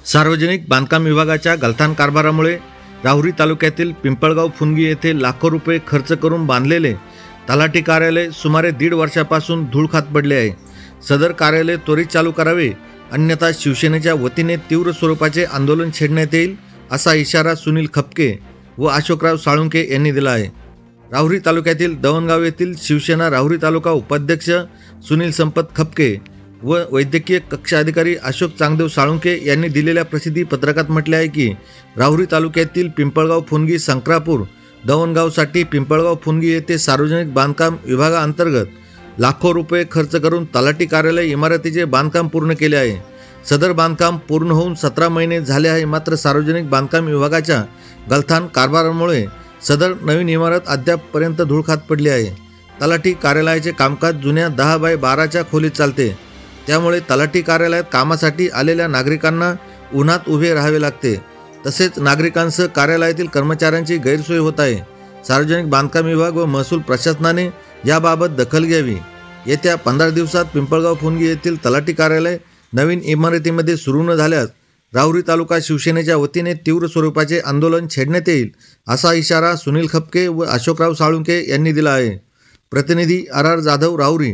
सार्वजनिक बांधकाम विभागाच्या गलथान कारभारामुळे राहुरी तालुक्यातील पिंपळगाव फुनगी येथे लाखो रुपये खर्च करून बांधलेले तलाठी कार्यालय सुमारे 1.5 वर्षापासून धूळ खात पडले आहे। सदर कार्यालय त्वरित चालू करावे, अन्यथा शिवसेनेच्या वतीने तीव्र स्वरूपाचे आंदोलन छेडण्यात येईल, असा इशारा सुनील खपके व अशोकराव साळुंके यांनी दिला आहे। राहुरी तालुक्यातील दवणगाव येथील शिवसेना राहुरी तालुका उपाध्यक्ष सुनील संपत खपके व वैद्यकीय कक्ष अधिकारी अशोक चांगदेव साळुंके यांनी दिलेल्या प्रसिद्धी पत्रकात म्हटले आहे की राहुरी तालुक्यातील पिंपळगाव फुनगी संक्रापूर दवणगावसाठी पिंपळगाव फुनगी येथे सार्वजनिक बांधकाम विभागाअंतर्गत लाखो रुपये खर्च करून तलाठी कार्यालय इमारतीचे बांधकाम पूर्ण केले आहे। सदर बांधकाम पूर्ण होऊन 17 महिने झाले आहे, मात्र सार्वजनिक बांधकाम विभागाच्या गलथान कारभारामुळे सदर नवीन इमारत अद्यापपर्यंत धूळ खात पडली आहे। तलाठी कार्यालयाचे कामकाज जुन्या 10 बाय 12च्या खोलीत चालते, त्यामुळे तलाठी कार्यालयात कामासाठी आलेल्या नागरिकांना उन्हात उभे राहावे लागते। तसेच नागरिकांसह कार्यालयातील कर्मचाऱ्यांची गैरसोय होत आहे। सार्वजनिक बांधकाम विभाग व महसूल प्रशासनाने याबाबत दखल घ्यावी। येत्या 15 दिवसात पिंपळगाव फुनगी येथील तलाठी कार्यालय नवीन इमारतीमध्ये सुरू न झाल्यास राहुरी तालुका शिवसेनेच्या वतीने तीव्र स्वरूपाचे आंदोलन छेडण्यात येईल, असा इशारा सुनील खपके व अशोकराव साळुंके यांनी दिला आहे। प्रतिनिधी RR जाधव, राहुरी।